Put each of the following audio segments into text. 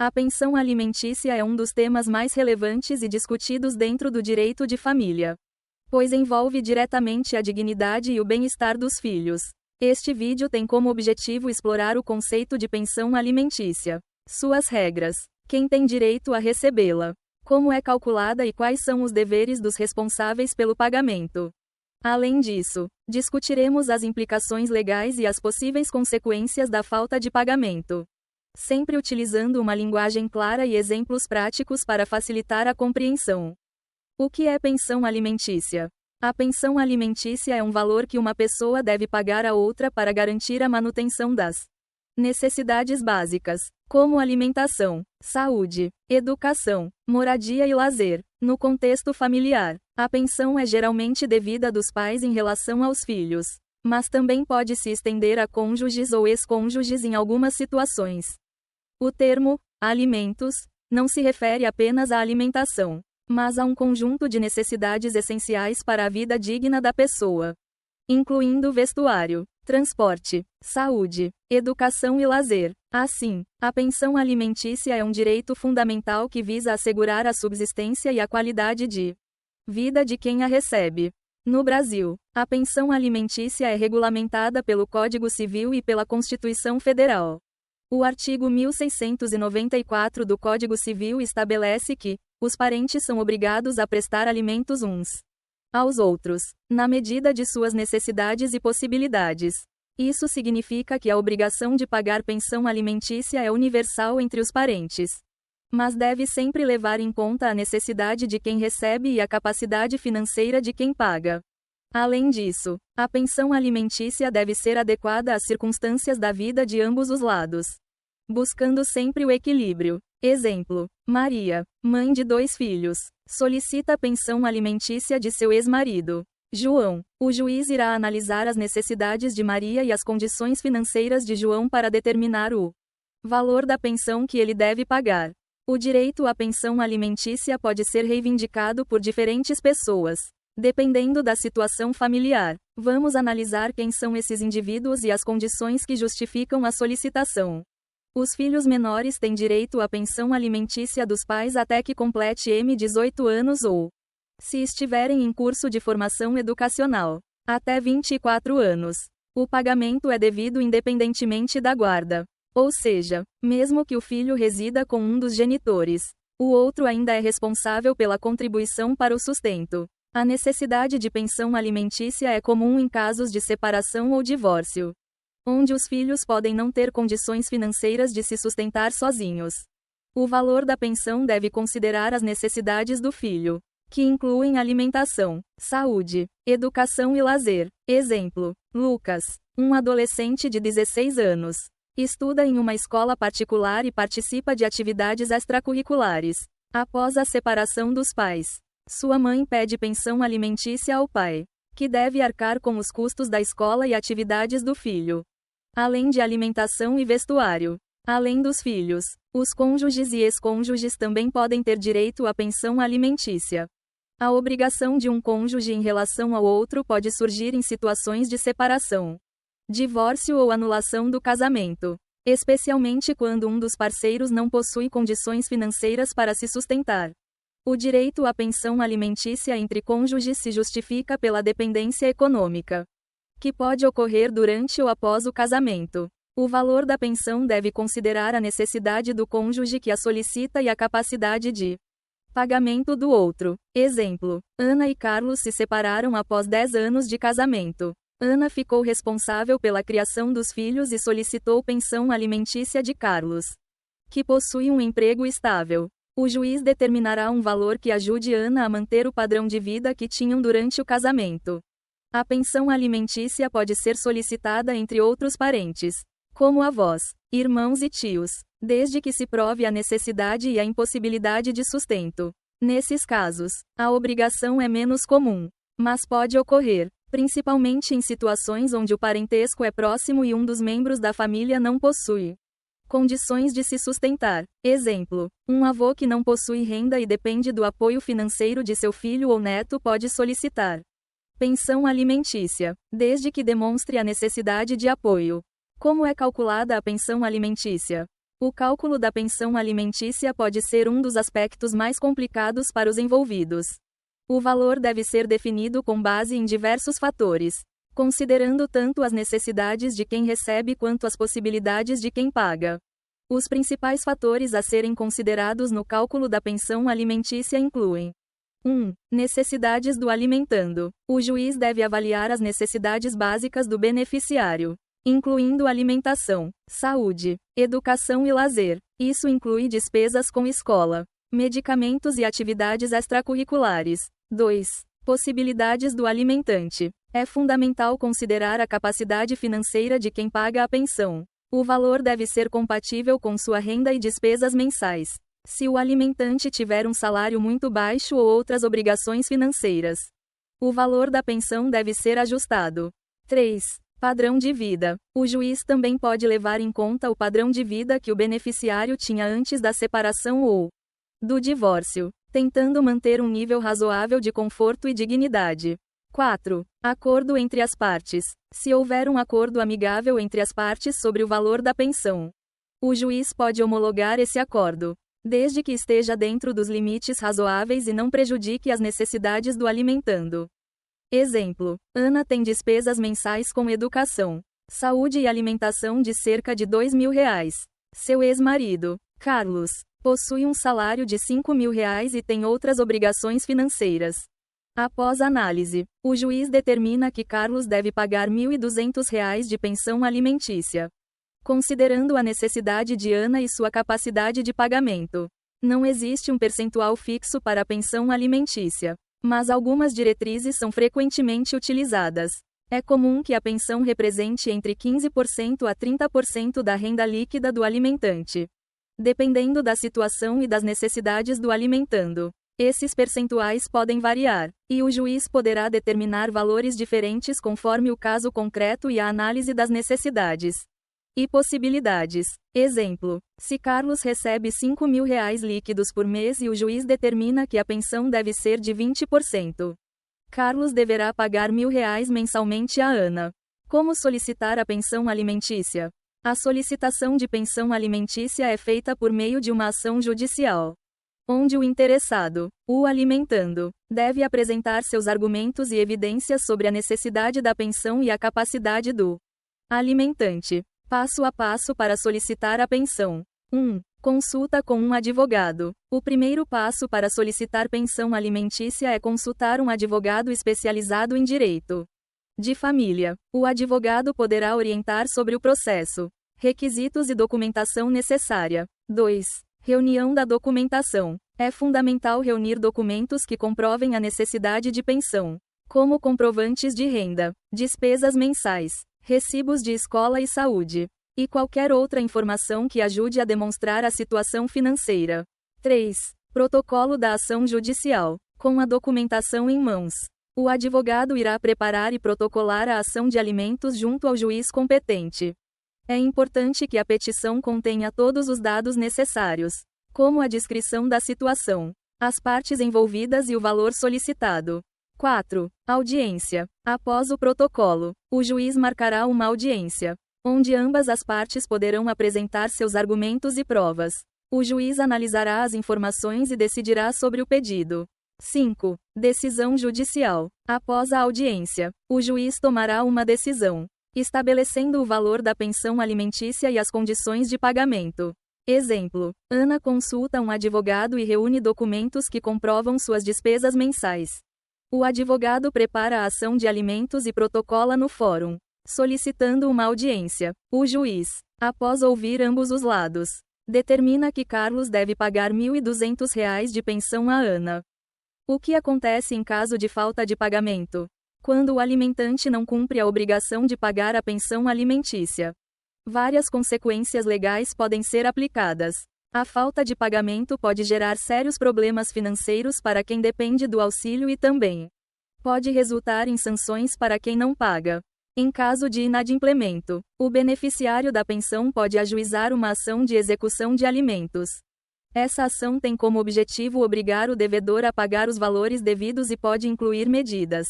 A pensão alimentícia é um dos temas mais relevantes e discutidos dentro do direito de família, pois envolve diretamente a dignidade e o bem-estar dos filhos. Este vídeo tem como objetivo explorar o conceito de pensão alimentícia, suas regras, quem tem direito a recebê-la, como é calculada e quais são os deveres dos responsáveis pelo pagamento. Além disso, discutiremos as implicações legais e as possíveis consequências da falta de pagamento, sempre utilizando uma linguagem clara e exemplos práticos para facilitar a compreensão. O que é pensão alimentícia? A pensão alimentícia é um valor que uma pessoa deve pagar a outra para garantir a manutenção das necessidades básicas, como alimentação, saúde, educação, moradia e lazer, no contexto familiar. A pensão é geralmente devida dos pais em relação aos filhos, mas também pode se estender a cônjuges ou ex-cônjuges em algumas situações. O termo alimentos não se refere apenas à alimentação, mas a um conjunto de necessidades essenciais para a vida digna da pessoa, incluindo vestuário, transporte, saúde, educação e lazer. Assim, a pensão alimentícia é um direito fundamental que visa assegurar a subsistência e a qualidade de vida de quem a recebe. No Brasil, a pensão alimentícia é regulamentada pelo Código Civil e pela Constituição Federal. O artigo 1694 do Código Civil estabelece que os parentes são obrigados a prestar alimentos uns aos outros, na medida de suas necessidades e possibilidades. Isso significa que a obrigação de pagar pensão alimentícia é universal entre os parentes, mas deve sempre levar em conta a necessidade de quem recebe e a capacidade financeira de quem paga. Além disso, a pensão alimentícia deve ser adequada às circunstâncias da vida de ambos os lados, buscando sempre o equilíbrio. Exemplo: Maria, mãe de 2 filhos, solicita a pensão alimentícia de seu ex-marido, João. O juiz irá analisar as necessidades de Maria e as condições financeiras de João para determinar o valor da pensão que ele deve pagar. O direito à pensão alimentícia pode ser reivindicado por diferentes pessoas, dependendo da situação familiar. Vamos analisar quem são esses indivíduos e as condições que justificam a solicitação. Os filhos menores têm direito à pensão alimentícia dos pais até que complete 18 anos ou, se estiverem em curso de formação educacional, até 24 anos. O pagamento é devido independentemente da guarda. Ou seja, mesmo que o filho resida com um dos genitores, o outro ainda é responsável pela contribuição para o sustento. A necessidade de pensão alimentícia é comum em casos de separação ou divórcio, onde os filhos podem não ter condições financeiras de se sustentar sozinhos. O valor da pensão deve considerar as necessidades do filho, que incluem alimentação, saúde, educação e lazer. Exemplo: Lucas, um adolescente de 16 anos, estuda em uma escola particular e participa de atividades extracurriculares. Após a separação dos pais, sua mãe pede pensão alimentícia ao pai, que deve arcar com os custos da escola e atividades do filho, além de alimentação e vestuário. Além dos filhos, os cônjuges e ex-cônjuges também podem ter direito à pensão alimentícia. A obrigação de um cônjuge em relação ao outro pode surgir em situações de separação, divórcio ou anulação do casamento, especialmente quando um dos parceiros não possui condições financeiras para se sustentar. O direito à pensão alimentícia entre cônjuges se justifica pela dependência econômica, que pode ocorrer durante ou após o casamento. O valor da pensão deve considerar a necessidade do cônjuge que a solicita e a capacidade de pagamento do outro. Exemplo: Ana e Carlos se separaram após 10 anos de casamento. Ana ficou responsável pela criação dos filhos e solicitou pensão alimentícia de Carlos, que possui um emprego estável. O juiz determinará um valor que ajude Ana a manter o padrão de vida que tinham durante o casamento. A pensão alimentícia pode ser solicitada entre outros parentes, como avós, irmãos e tios, desde que se prove a necessidade e a impossibilidade de sustento. Nesses casos, a obrigação é menos comum, mas pode ocorrer, principalmente em situações onde o parentesco é próximo e um dos membros da família não possui condições de se sustentar. Exemplo: um avô que não possui renda e depende do apoio financeiro de seu filho ou neto pode solicitar pensão alimentícia, desde que demonstre a necessidade de apoio. Como é calculada a pensão alimentícia? O cálculo da pensão alimentícia pode ser um dos aspectos mais complicados para os envolvidos. O valor deve ser definido com base em diversos fatores, considerando tanto as necessidades de quem recebe quanto as possibilidades de quem paga. Os principais fatores a serem considerados no cálculo da pensão alimentícia incluem: 1. Necessidades do alimentando. O juiz deve avaliar as necessidades básicas do beneficiário, incluindo alimentação, saúde, educação e lazer. Isso inclui despesas com escola, medicamentos e atividades extracurriculares. 2. Possibilidades do alimentante. É fundamental considerar a capacidade financeira de quem paga a pensão. O valor deve ser compatível com sua renda e despesas mensais. Se o alimentante tiver um salário muito baixo ou outras obrigações financeiras, o valor da pensão deve ser ajustado. 3. Padrão de vida. O juiz também pode levar em conta o padrão de vida que o beneficiário tinha antes da separação ou do divórcio, tentando manter um nível razoável de conforto e dignidade. 4. Acordo entre as partes. Se houver um acordo amigável entre as partes sobre o valor da pensão, o juiz pode homologar esse acordo, desde que esteja dentro dos limites razoáveis e não prejudique as necessidades do alimentando. Exemplo: Ana tem despesas mensais com educação, saúde e alimentação de cerca de R$ 2.000. Seu ex-marido, Carlos, possui um salário de R$ 5.000 e tem outras obrigações financeiras. Após análise, o juiz determina que Carlos deve pagar R$ 1.200 de pensão alimentícia, considerando a necessidade de Ana e sua capacidade de pagamento. Não existe um percentual fixo para a pensão alimentícia, mas algumas diretrizes são frequentemente utilizadas. É comum que a pensão represente entre 15% a 30% da renda líquida do alimentante, dependendo da situação e das necessidades do alimentando. Esses percentuais podem variar, e o juiz poderá determinar valores diferentes conforme o caso concreto e a análise das necessidades e possibilidades. Exemplo: se Carlos recebe R$ 5.000 líquidos por mês e o juiz determina que a pensão deve ser de 20%, Carlos deverá pagar R$ 1.000 mensalmente a Ana. Como solicitar a pensão alimentícia? A solicitação de pensão alimentícia é feita por meio de uma ação judicial, onde o interessado, o alimentando, deve apresentar seus argumentos e evidências sobre a necessidade da pensão e a capacidade do alimentante. Passo a passo para solicitar a pensão. 1. Consulta com um advogado. O primeiro passo para solicitar pensão alimentícia é consultar um advogado especializado em direito de família. O advogado poderá orientar sobre o processo, requisitos e documentação necessária. 2. Reunião da documentação. É fundamental reunir documentos que comprovem a necessidade de pensão, como comprovantes de renda, despesas mensais, recibos de escola e saúde, e qualquer outra informação que ajude a demonstrar a situação financeira. 3. Protocolo da ação judicial. Com a documentação em mãos, o advogado irá preparar e protocolar a ação de alimentos junto ao juiz competente. É importante que a petição contenha todos os dados necessários, como a descrição da situação, as partes envolvidas e o valor solicitado. 4. Audiência. Após o protocolo, o juiz marcará uma audiência, onde ambas as partes poderão apresentar seus argumentos e provas. O juiz analisará as informações e decidirá sobre o pedido. 5. Decisão judicial. Após a audiência, o juiz tomará uma decisão, estabelecendo o valor da pensão alimentícia e as condições de pagamento. Exemplo: Ana consulta um advogado e reúne documentos que comprovam suas despesas mensais. O advogado prepara a ação de alimentos e protocola no fórum, solicitando uma audiência. O juiz, após ouvir ambos os lados, determina que Carlos deve pagar R$ 1.200 de pensão a Ana. O que acontece em caso de falta de pagamento? Quando o alimentante não cumpre a obrigação de pagar a pensão alimentícia, várias consequências legais podem ser aplicadas. A falta de pagamento pode gerar sérios problemas financeiros para quem depende do auxílio e também pode resultar em sanções para quem não paga. Em caso de inadimplemento, o beneficiário da pensão pode ajuizar uma ação de execução de alimentos. Essa ação tem como objetivo obrigar o devedor a pagar os valores devidos e pode incluir medidas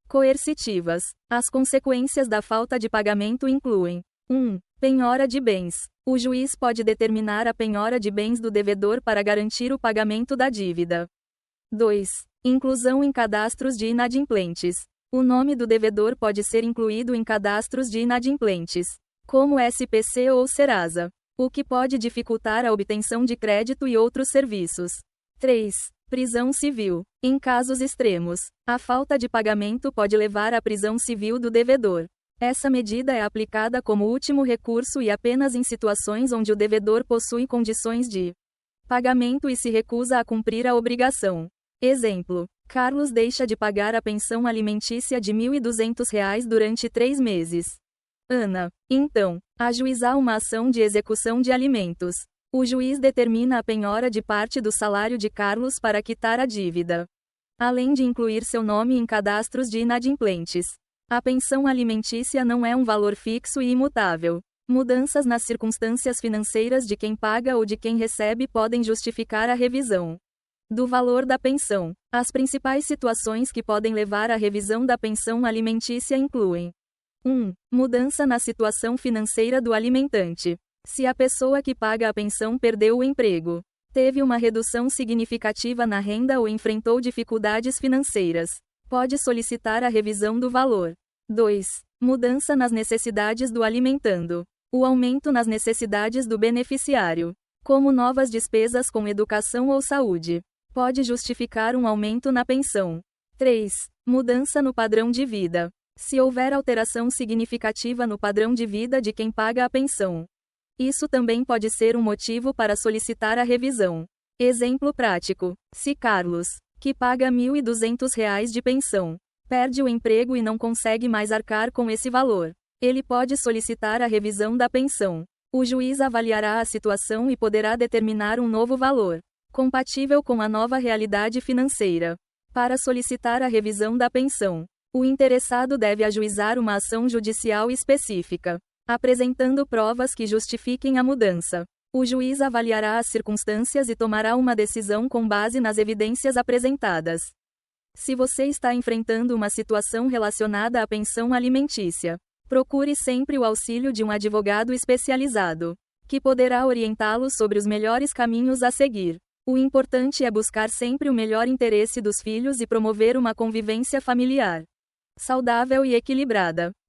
coercitivas. As consequências da falta de pagamento incluem: 1. Penhora de bens. O juiz pode determinar a penhora de bens do devedor para garantir o pagamento da dívida. 2. Inclusão em cadastros de inadimplentes. O nome do devedor pode ser incluído em cadastros de inadimplentes, como SPC ou Serasa, o que pode dificultar a obtenção de crédito e outros serviços. 3. Prisão civil. Em casos extremos, a falta de pagamento pode levar à prisão civil do devedor. Essa medida é aplicada como último recurso e apenas em situações onde o devedor possui condições de pagamento e se recusa a cumprir a obrigação. Exemplo: Carlos deixa de pagar a pensão alimentícia de R$ 1.200 durante 3 meses. Ana, então, ajuizar uma ação de execução de alimentos. O juiz determina a penhora de parte do salário de Carlos para quitar a dívida, além de incluir seu nome em cadastros de inadimplentes. A pensão alimentícia não é um valor fixo e imutável. Mudanças nas circunstâncias financeiras de quem paga ou de quem recebe podem justificar a revisão do valor da pensão. As principais situações que podem levar à revisão da pensão alimentícia incluem: 1. Mudança na situação financeira do alimentante. Se a pessoa que paga a pensão perdeu o emprego, teve uma redução significativa na renda ou enfrentou dificuldades financeiras, pode solicitar a revisão do valor. 2. Mudança nas necessidades do alimentando. O aumento nas necessidades do beneficiário, como novas despesas com educação ou saúde, pode justificar um aumento na pensão. 3. Mudança no padrão de vida. Se houver alteração significativa no padrão de vida de quem paga a pensão, isso também pode ser um motivo para solicitar a revisão. Exemplo prático: se Carlos, que paga R$ 1.200 de pensão, perde o emprego e não consegue mais arcar com esse valor, ele pode solicitar a revisão da pensão. O juiz avaliará a situação e poderá determinar um novo valor, compatível com a nova realidade financeira. Para solicitar a revisão da pensão, o interessado deve ajuizar uma ação judicial específica, apresentando provas que justifiquem a mudança. O juiz avaliará as circunstâncias e tomará uma decisão com base nas evidências apresentadas. Se você está enfrentando uma situação relacionada à pensão alimentícia, procure sempre o auxílio de um advogado especializado, que poderá orientá-lo sobre os melhores caminhos a seguir. O importante é buscar sempre o melhor interesse dos filhos e promover uma convivência familiar saudável e equilibrada.